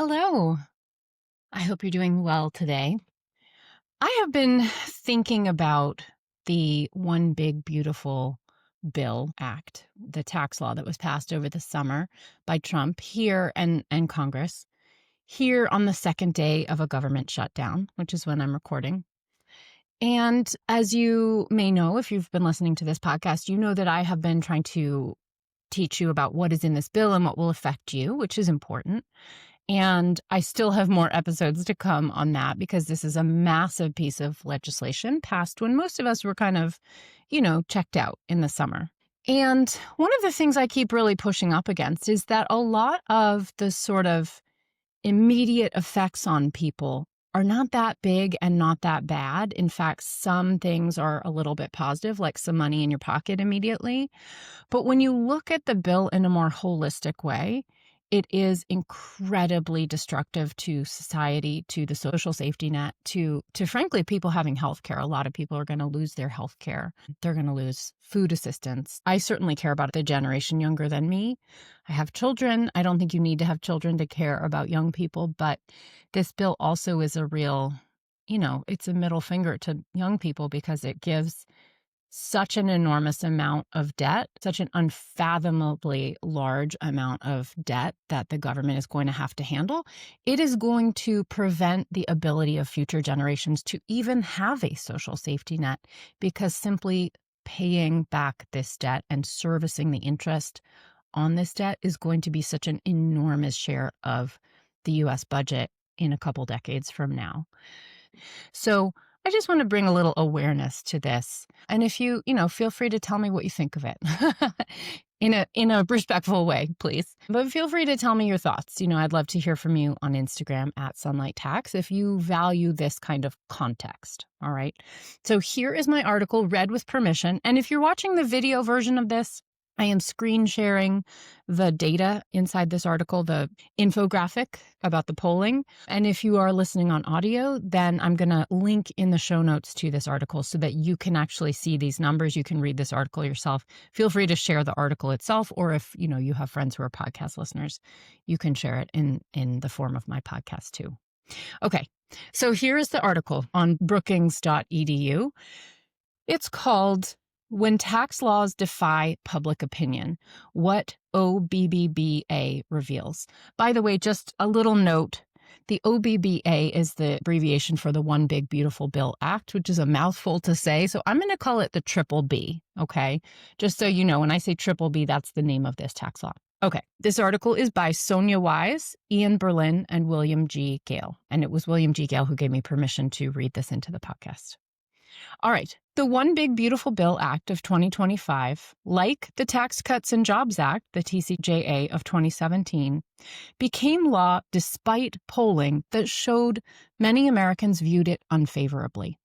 Hello. I hope you're doing well today. I have been thinking about the One Big Beautiful Bill Act, the tax law that was passed over the summer by Trump here and Congress, here on the second day of a government shutdown, which is when I'm recording. And as you may know, if you've been listening to this podcast, you know that I have been trying to teach you about what is in this bill and what will affect you, which is important. And I still have more episodes to come on that because this is a massive piece of legislation passed when most of us were kind of, checked out in the summer. And one of the things I keep really pushing up against is that a lot of the sort of immediate effects on people are not that big and not that bad. In fact, some things are a little bit positive, like some money in your pocket immediately. But when you look at the bill in a more holistic way, it is incredibly destructive to society, to the social safety net, to frankly, people having health care. A lot of people are going to lose their health care. They're going to lose food assistance. I certainly care about the generation younger than me. I have children. I don't think you need to have children to care about young people, but this bill also is a real, it's a middle finger to young people because it gives such an enormous amount of debt, such an unfathomably large amount of debt that the government is going to have to handle. It is going to prevent the ability of future generations to even have a social safety net because simply paying back this debt and servicing the interest on this debt is going to be such an enormous share of the U.S. budget in a couple decades from now. So I just want to bring a little awareness to this. And if you, feel free to tell me what you think of it in a respectful way, please. But feel free to tell me your thoughts. I'd love to hear from you on Instagram @SunlightTax if you value this kind of context. All right. So here is my article read with permission. And if you're watching the video version of this, I am screen sharing the data inside this article, the infographic about the polling. And if you are listening on audio, then I'm going to link in the show notes to this article so that you can actually see these numbers. You can read this article yourself. Feel free to share the article itself, or if you have friends who are podcast listeners, you can share it in the form of my podcast too. Okay, so here is the article on Brookings.edu. It's called "When Tax Laws Defy Public Opinion, What OBBBA Reveals." By the way, just a little note, the OBBBA is the abbreviation for the One Big Beautiful Bill Act, which is a mouthful to say. So I'm going to call it the Triple B, okay? Just so you know, when I say Triple B, that's the name of this tax law. Okay, this article is by Sonia Wise, Ian Berlin, and William G. Gale. And it was William G. Gale who gave me permission to read this into the podcast. All right. The One Big Beautiful Bill Act of 2025, like the Tax Cuts and Jobs Act, the TCJA of 2017, became law despite polling that showed many Americans viewed it unfavorably.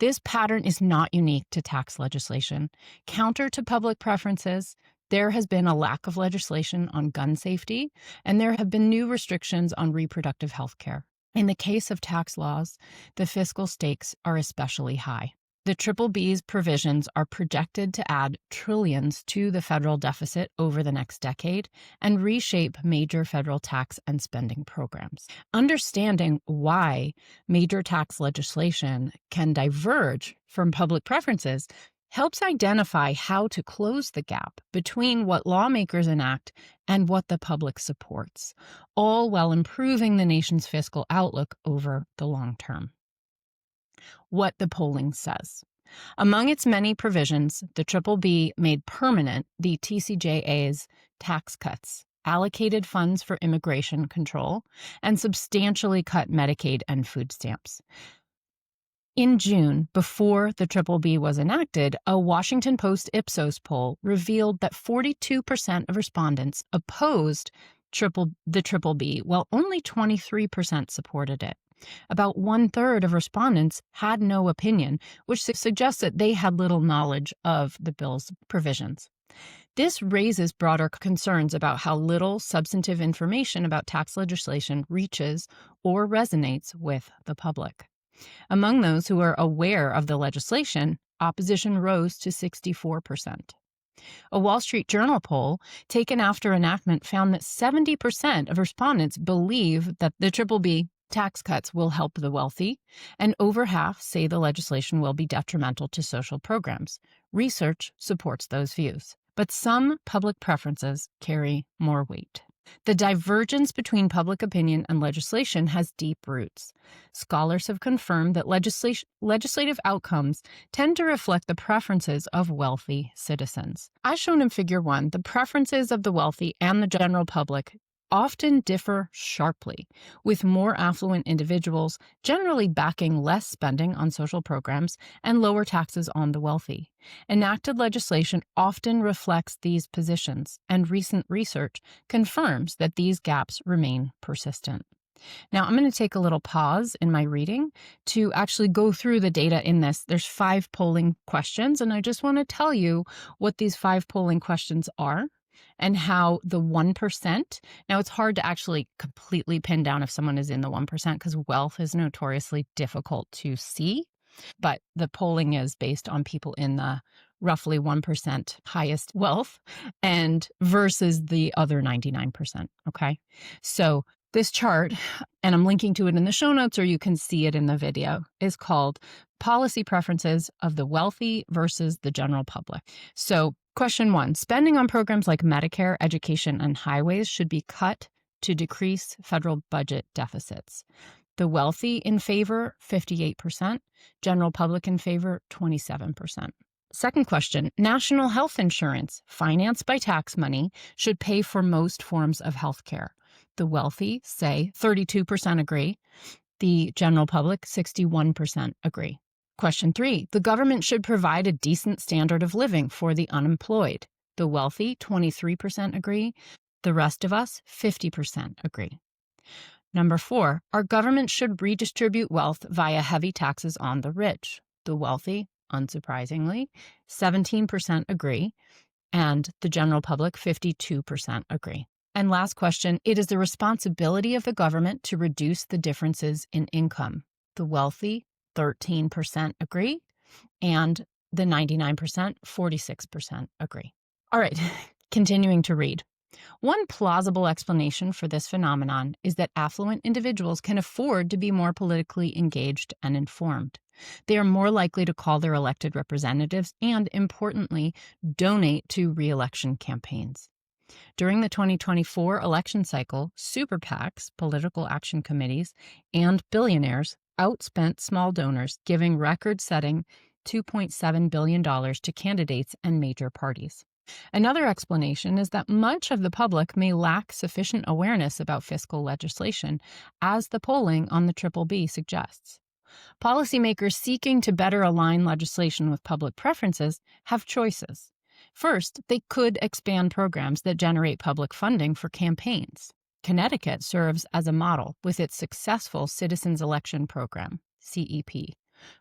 This pattern is not unique to tax legislation. Counter to public preferences, there has been a lack of legislation on gun safety, and there have been new restrictions on reproductive health care. In the case of tax laws, the fiscal stakes are especially high. The BBB's provisions are projected to add trillions to the federal deficit over the next decade and reshape major federal tax and spending programs. Understanding why major tax legislation can diverge from public preferences helps identify how to close the gap between what lawmakers enact and what the public supports, all while improving the nation's fiscal outlook over the long term. What the polling says. Among its many provisions, the BBB made permanent the TCJA's tax cuts, allocated funds for immigration control, and substantially cut Medicaid and food stamps. In June, before the BBB was enacted, a Washington Post Ipsos poll revealed that 42% of respondents opposed the BBB, while only 23% supported it. About 1/3 of respondents had no opinion, which suggests that they had little knowledge of the bill's provisions. This raises broader concerns about how little substantive information about tax legislation reaches or resonates with the public. Among those who are aware of the legislation, opposition rose to 64%. A Wall Street Journal poll taken after enactment found that 70% of respondents believe that the BBB tax cuts will help the wealthy, and over half say the legislation will be detrimental to social programs. Research supports those views, but some public preferences carry more weight. The divergence between public opinion and legislation has deep roots. Scholars have confirmed that legislative outcomes tend to reflect the preferences of wealthy citizens. As shown in Figure 1, the preferences of the wealthy and the general public often differ sharply, with more affluent individuals generally backing less spending on social programs and lower taxes on the wealthy. Enacted legislation often reflects these positions, and recent research confirms that these gaps remain persistent. Now, I'm going to take a little pause in my reading to actually go through the data in this. There's 5 polling questions, and I just want to tell you what these 5 polling questions are and how the 1%, now it's hard to actually completely pin down if someone is in the 1% because wealth is notoriously difficult to see, but the polling is based on people in the roughly 1% highest wealth and versus the other 99%, okay? So this chart, and I'm linking to it in the show notes or you can see it in the video, is called Policy Preferences of the Wealthy versus the General Public. So question 1, spending on programs like Medicare, education, and highways should be cut to decrease federal budget deficits. The wealthy in favor, 58%. General public in favor, 27%. Second question, national health insurance, financed by tax money, should pay for most forms of health care. The wealthy say 32% agree. The general public, 61% agree. Question 3, the government should provide a decent standard of living for the unemployed. The wealthy, 23% agree. The rest of us, 50% agree. Number 4, our government should redistribute wealth via heavy taxes on the rich. The wealthy, unsurprisingly, 17% agree, and the general public, 52% agree. And last question, it is the responsibility of the government to reduce the differences in income. The wealthy, 13% agree, and the 99%, 46% agree. All right, continuing to read. One plausible explanation for this phenomenon is that affluent individuals can afford to be more politically engaged and informed. They are more likely to call their elected representatives and, importantly, donate to re-election campaigns. During the 2024 election cycle, super PACs, political action committees, and billionaires outspent small donors, giving record-setting $2.7 billion to candidates and major parties. Another explanation is that much of the public may lack sufficient awareness about fiscal legislation, as the polling on the BBB suggests. Policymakers seeking to better align legislation with public preferences have choices. First, they could expand programs that generate public funding for campaigns. Connecticut serves as a model with its successful Citizens Election Program, CEP.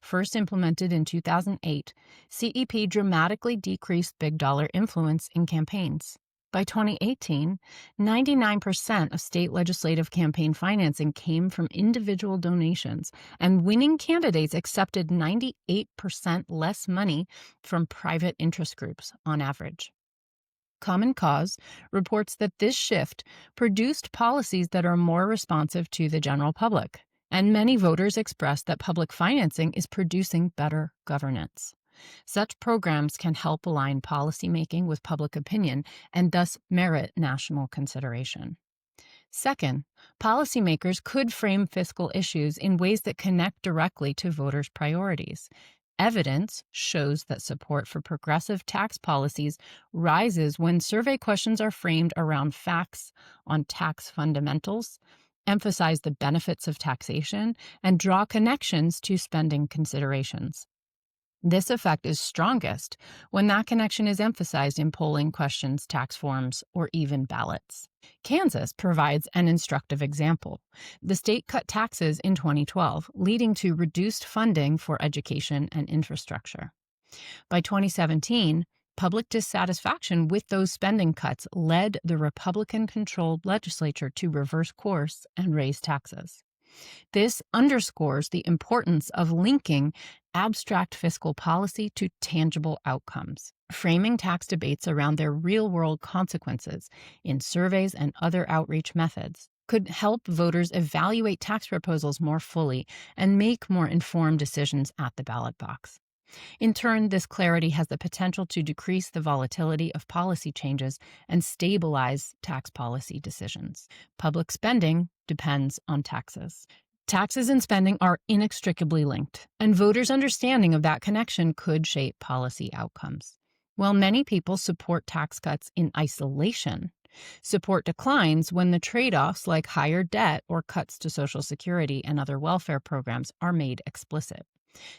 First implemented in 2008, CEP dramatically decreased big dollar influence in campaigns. By 2018, 99% of state legislative campaign financing came from individual donations, and winning candidates accepted 98% less money from private interest groups on average. Common Cause reports that this shift produced policies that are more responsive to the general public, and many voters expressed that public financing is producing better governance. Such programs can help align policymaking with public opinion and thus merit national consideration. Second, policymakers could frame fiscal issues in ways that connect directly to voters' priorities. Evidence shows that support for progressive tax policies rises when survey questions are framed around facts on tax fundamentals, emphasize the benefits of taxation, and draw connections to spending considerations. This effect is strongest when that connection is emphasized in polling questions, tax forms, or even ballots. Kansas provides an instructive example. The state cut taxes in 2012, leading to reduced funding for education and infrastructure. By 2017, public dissatisfaction with those spending cuts led the Republican-controlled legislature to reverse course and raise taxes. This underscores the importance of linking abstract fiscal policy to tangible outcomes. Framing tax debates around their real-world consequences in surveys and other outreach methods could help voters evaluate tax proposals more fully and make more informed decisions at the ballot box. In turn, this clarity has the potential to decrease the volatility of policy changes and stabilize tax policy decisions. Public spending depends on taxes. Taxes and spending are inextricably linked, and voters' understanding of that connection could shape policy outcomes. While many people support tax cuts in isolation, support declines when the trade-offs like higher debt or cuts to Social Security and other welfare programs are made explicit.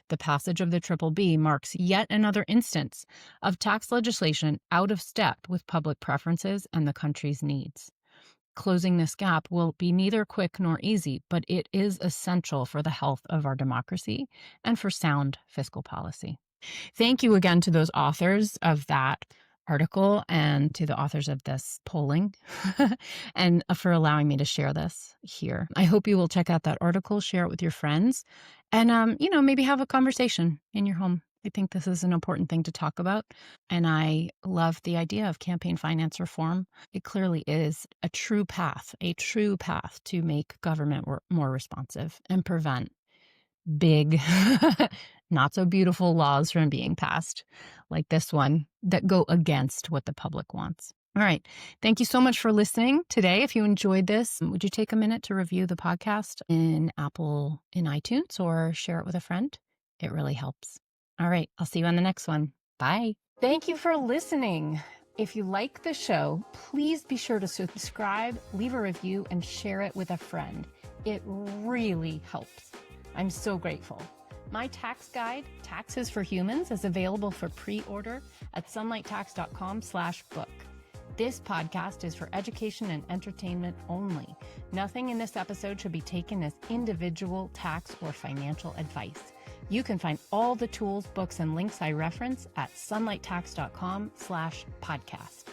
The passage of the OBBBA marks yet another instance of tax legislation out of step with public preferences and the country's needs. Closing this gap will be neither quick nor easy, but it is essential for the health of our democracy and for sound fiscal policy. Thank you again to those authors of that article and to the authors of this polling and for allowing me to share this here. I hope you will check out that article, share it with your friends, and maybe have a conversation in your home. I think this is an important thing to talk about, and I love the idea of campaign finance reform. It clearly is a true path to make government more responsive and prevent big, not so beautiful laws from being passed like this one that go against what the public wants. All right. Thank you so much for listening today. If you enjoyed this, would you take a minute to review the podcast in iTunes, or share it with a friend? It really helps. All right. I'll see you on the next one. Bye. Thank you for listening. If you like the show, please be sure to subscribe, leave a review, and share it with a friend. It really helps. I'm so grateful. My tax guide, Taxes for Humans, is available for pre-order at sunlighttax.com/book. This podcast is for education and entertainment only. Nothing in this episode should be taken as individual tax or financial advice. You can find all the tools, books, and links I reference at sunlighttax.com/podcast.